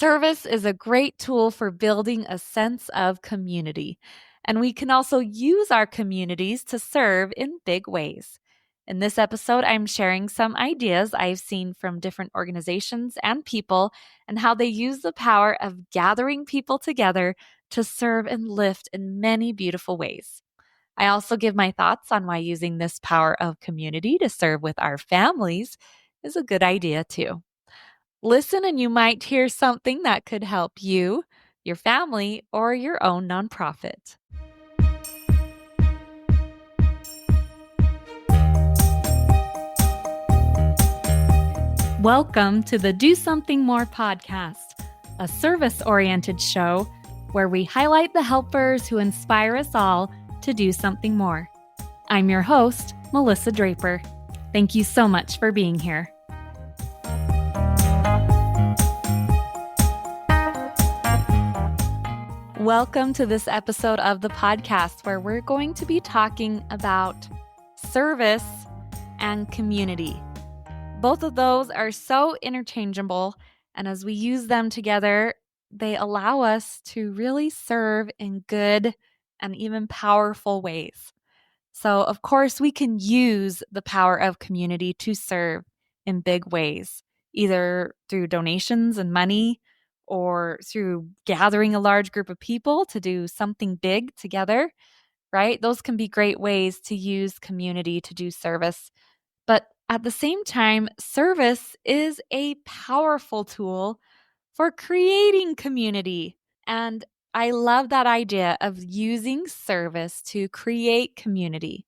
Service is a great tool for building a sense of community, and we can also use our communities to serve in big ways. In this episode, I'm sharing some ideas I've seen from different organizations and people and how they use the power of gathering people together to serve and lift in many beautiful ways. I also give my thoughts on why using this power of community to serve with our families is a good idea too. Listen, and you might hear something that could help you, your family, or your own nonprofit. Welcome to the Do Something More podcast, a service-oriented show where we highlight the helpers who inspire us all to do something more. I'm your host, Melissa Draper. Thank you so much for being here. Welcome to this episode of the podcast where we're going to be talking about service and community. Both of those are so interchangeable, and as we use them together, they allow us to really serve in good and even powerful ways. So, of course, we can use the power of community to serve in big ways, either through donations and money or through gathering a large group of people to do something big together, right? Those can be great ways to use community to do service. But at the same time, service is a powerful tool for creating community. And I love that idea of using service to create community.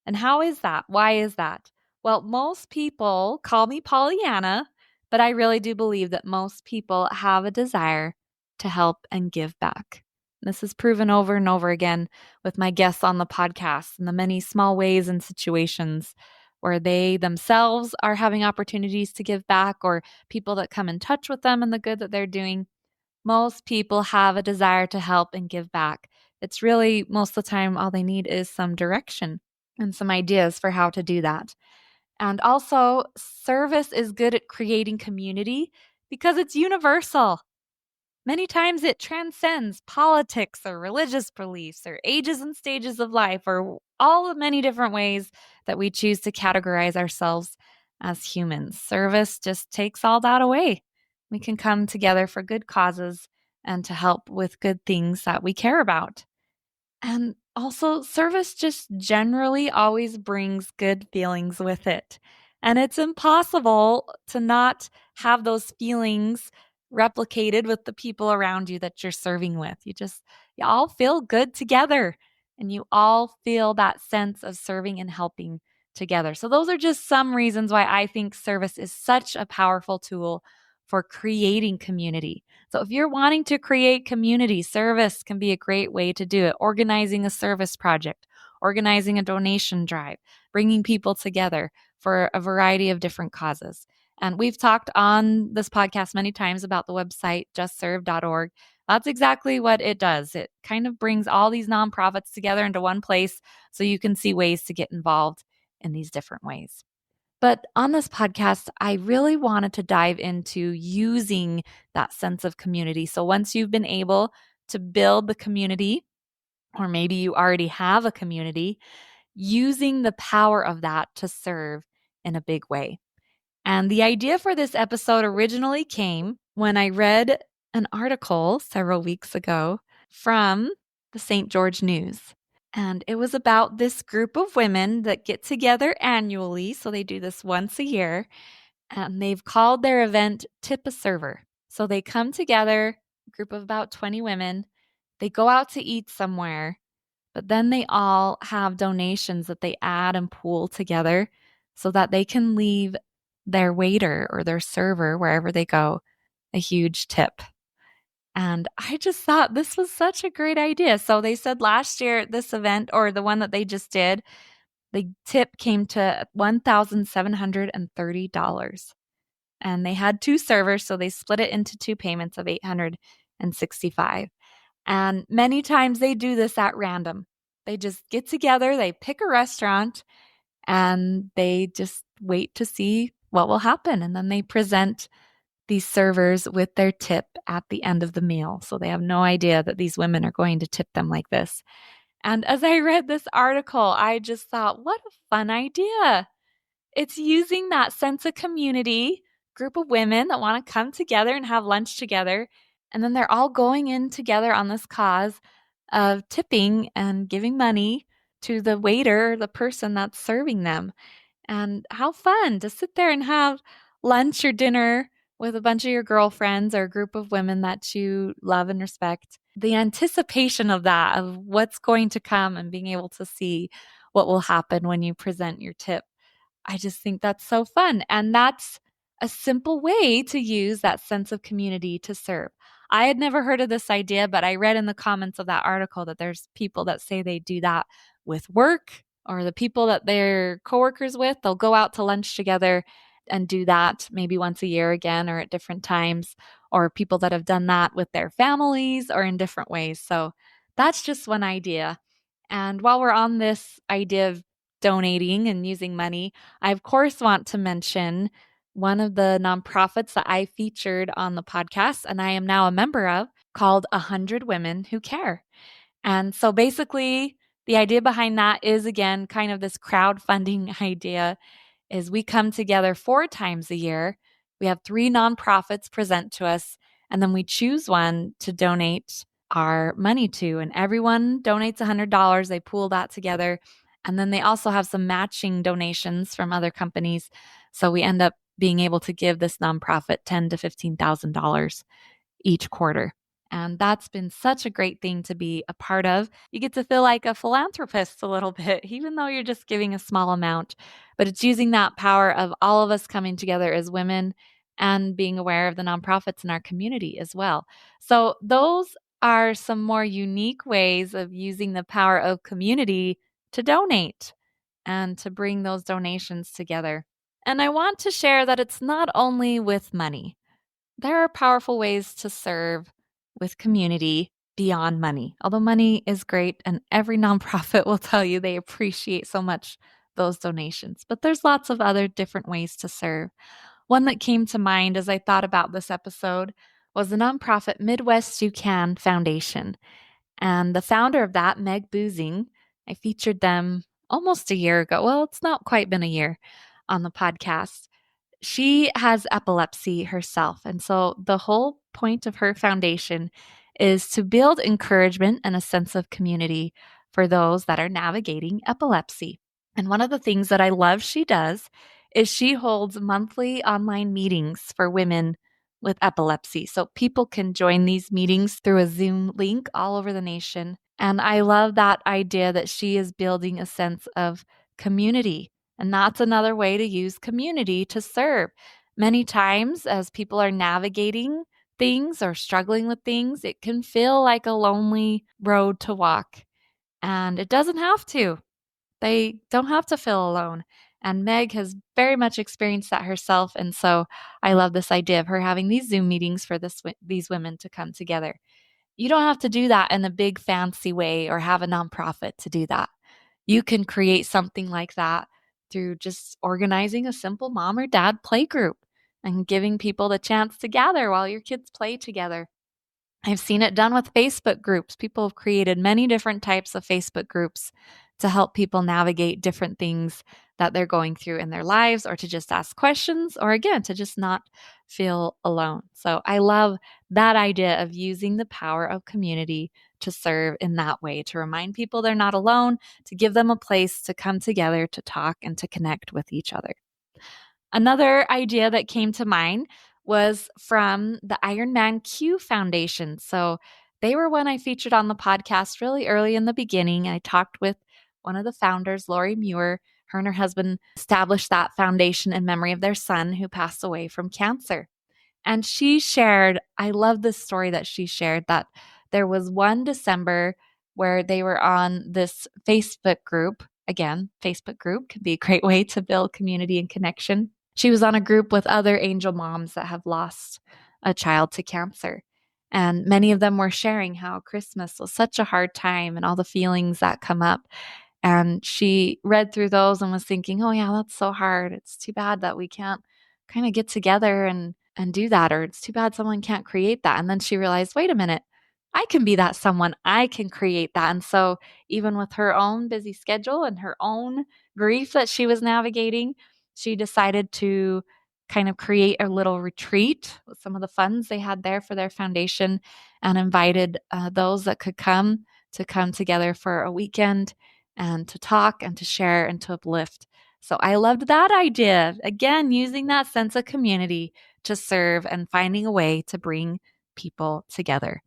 And how is that? Why is that? Well, most people call me Pollyanna, but I really do believe that most people have a desire to help and give back. This is proven over and over again with my guests on the podcast and the many small ways and situations where they themselves are having opportunities to give back, or people that come in touch with them and the good that they're doing. Most people have a desire to help and give back. It's really most of the time all they need is some direction and some ideas for how to do that. And also, service is good at creating community because it's universal. Many times it transcends politics or religious beliefs or ages and stages of life or all the many different ways that we choose to categorize ourselves as humans. Service just takes all that away. We can come together for good causes and to help with good things that we care about. And also, service just generally always brings good feelings with it. And it's impossible to not have those feelings replicated with the people around you that you're serving with. You all feel good together and you all feel that sense of serving and helping together. So, those are just some reasons why I think service is such a powerful tool for creating community. So if you're wanting to create community, service can be a great way to do it. Organizing a service project, organizing a donation drive, bringing people together for a variety of different causes. And we've talked on this podcast many times about the website justserve.org. That's exactly what it does. It kind of brings all these nonprofits together into one place so you can see ways to get involved in these different ways. But on this podcast, I really wanted to dive into using that sense of community. So once you've been able to build the community, or maybe you already have a community, using the power of that to serve in a big way. And the idea for this episode originally came when I read an article several weeks ago from the St. George News. And it was about this group of women that get together annually. So they do this once a year. And they've called their event Tip a Server. So they come together, a group of about 20 women. They go out to eat somewhere. But then they all have donations that they add and pool together so that they can leave their waiter or their server, wherever they go, a huge tip. And I just thought this was such a great idea. So they said last year at this event, or the one that they just did, the tip came to $1,730. And they had two servers, so they split it into two payments of $865. And many times they do this at random. They just get together, they pick a restaurant, and they just wait to see what will happen. And then they present these servers with their tip at the end of the meal. So they have no idea that these women are going to tip them like this. And as I read this article, I just thought, what a fun idea. It's using that sense of community, group of women that want to come together and have lunch together. And then they're all going in together on this cause of tipping and giving money to the waiter, the person that's serving them. And how fun to sit there and have lunch or dinner with a bunch of your girlfriends or a group of women that you love and respect. The anticipation of that, of what's going to come and being able to see what will happen when you present your tip. I just think that's so fun. And that's a simple way to use that sense of community to serve. I had never heard of this idea, but I read in the comments of that article that there's people that say they do that with work or the people that they're coworkers with. They'll go out to lunch together and do that maybe once a year again or at different times, or people that have done that with their families or in different ways. So that's just one idea. And while we're on this idea of donating and using money, I of course want to mention one of the nonprofits that I featured on the podcast and I am now a member of, called 100 Women Who Care. And so basically, the idea behind that is, again, kind of this crowdfunding idea. Is we come together 4 times a year. We have 3 nonprofits present to us, and then we choose one to donate our money to. And everyone donates $100. They pool that together. And then they also have some matching donations from other companies. So we end up being able to give this nonprofit $10,000 to $15,000 each quarter. And that's been such a great thing to be a part of. You get to feel like a philanthropist a little bit, even though you're just giving a small amount. But it's using that power of all of us coming together as women and being aware of the nonprofits in our community as well. So, those are some more unique ways of using the power of community to donate and to bring those donations together. And I want to share that it's not only with money. There are powerful ways to serve with community beyond money. Although money is great, and every nonprofit will tell you they appreciate so much those donations. But there's lots of other different ways to serve. One that came to mind as I thought about this episode was the nonprofit Midwest You Can Foundation. And the founder of that, Meg Boozing, I featured them almost a year ago. Well, it's not quite been a year on the podcast. She has epilepsy herself. And so the whole point of her foundation is to build encouragement and a sense of community for those that are navigating epilepsy. And one of the things that I love she does is she holds monthly online meetings for women with epilepsy. So people can join these meetings through a Zoom link all over the nation. And I love that idea that she is building a sense of community. And that's another way to use community to serve. Many times, as people are navigating things or struggling with things, it can feel like a lonely road to walk. And it doesn't have to. They don't have to feel alone. And Meg has very much experienced that herself. And so I love this idea of her having these Zoom meetings for these women to come together. You don't have to do that in a big fancy way or have a nonprofit to do that. You can create something like that through just organizing a simple mom or dad play group and giving people the chance to gather while your kids play together. I've seen it done with Facebook groups. People have created many different types of Facebook groups to help people navigate different things that they're going through in their lives, or to just ask questions, or again, to just not feel alone. So I love that idea of using the power of community to serve in that way, to remind people they're not alone, to give them a place to come together, to talk and to connect with each other. Another idea that came to mind was from the Ironman Q Foundation. So they were one I featured on the podcast really early in the beginning. I talked with one of the founders, Lori Muir. Her and her husband established that foundation in memory of their son who passed away from cancer. And she shared, I love this story that she shared, that there was one December where they were on this Facebook group. Again, Facebook group can be a great way to build community and connection. She was on a group with other angel moms that have lost a child to cancer. And many of them were sharing how Christmas was such a hard time and all the feelings that come up. And she read through those and was thinking, oh, yeah, that's so hard. It's too bad that we can't kind of get together and and do that, or it's too bad someone can't create that. And then she realized, wait a minute, I can be that someone. I can create that. And so even with her own busy schedule and her own grief that she was navigating, she decided to kind of create a little retreat with some of the funds they had there for their foundation, and invited those that could come to come together for a weekend and to talk and to share and to uplift. So I loved that idea. Again, using that sense of community to serve and finding a way to bring people together.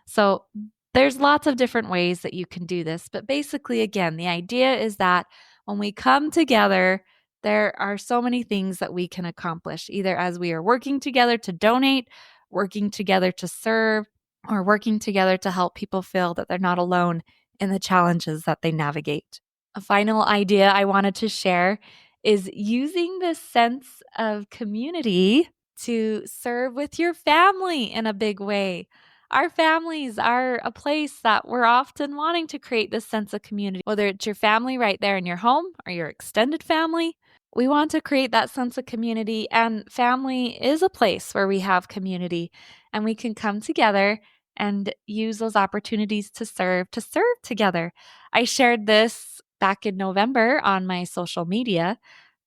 So there's lots of different ways that you can do this. But basically, again, the idea is that when we come together, there are so many things that we can accomplish, either as we are working together to donate, working together to serve, or working together to help people feel that they're not alone in the challenges that they navigate. A final idea I wanted to share is using this sense of community to serve with your family in a big way. Our families are a place that we're often wanting to create this sense of community, whether it's your family right there in your home or your extended family. We want to create that sense of community, and family is a place where we have community, and we can come together and use those opportunities to serve together. I shared this back in November on my social media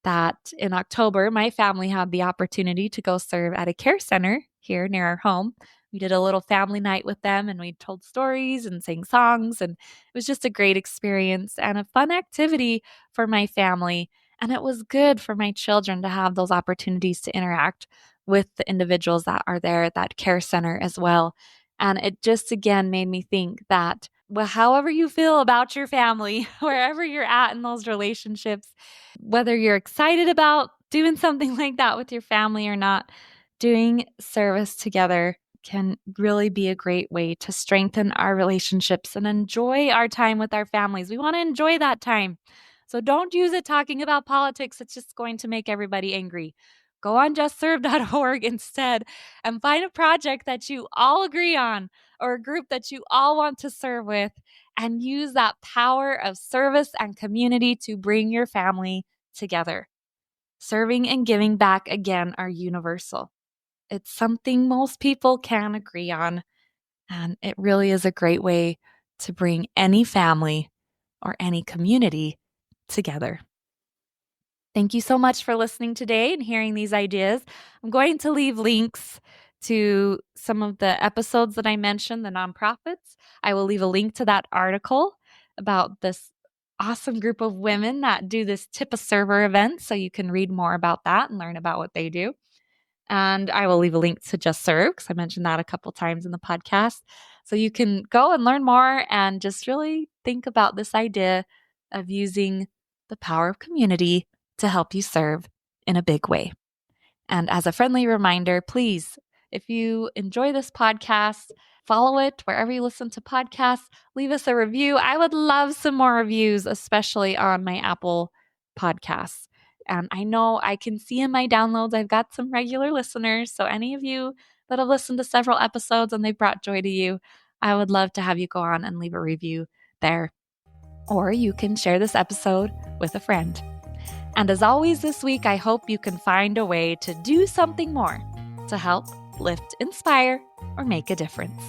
that in October, my family had the opportunity to go serve at a care center here near our home. We did a little family night with them, and we told stories and sang songs, and it was just a great experience and a fun activity for my family. And it was good for my children to have those opportunities to interact with the individuals that are there at that care center as well. And it just again made me think that, well, however you feel about your family, wherever you're at in those relationships, whether you're excited about doing something like that with your family or not, doing service together can really be a great way to strengthen our relationships and enjoy our time with our families. We want to enjoy that time. So don't use it talking about politics. It's just going to make everybody angry. Go on justserve.org instead and find a project that you all agree on, or a group that you all want to serve with, and use that power of service and community to bring your family together. Serving and giving back, again, are universal. It's something most people can agree on, and it really is a great way to bring any family or any community together. Thank you so much for listening today and hearing these ideas. I'm going to leave links to some of the episodes that I mentioned, the nonprofits. I will leave a link to that article about this awesome group of women that do this Tip a Server event, so you can read more about that and learn about what they do. And I will leave a link to Just Serve, because I mentioned that a couple times in the podcast. So you can go and learn more and just really think about this idea of using the power of community to help you serve in a big way. And as a friendly reminder, please, if you enjoy this podcast, follow it wherever you listen to podcasts. Leave us a review. I would love some more reviews, especially on my Apple podcasts. And I know I can see in my downloads, I've got some regular listeners. So any of you that have listened to several episodes and they've brought joy to you, I would love to have you go on and leave a review there. Or you can share this episode with a friend. And as always this week, I hope you can find a way to do something more to help lift, inspire, or make a difference.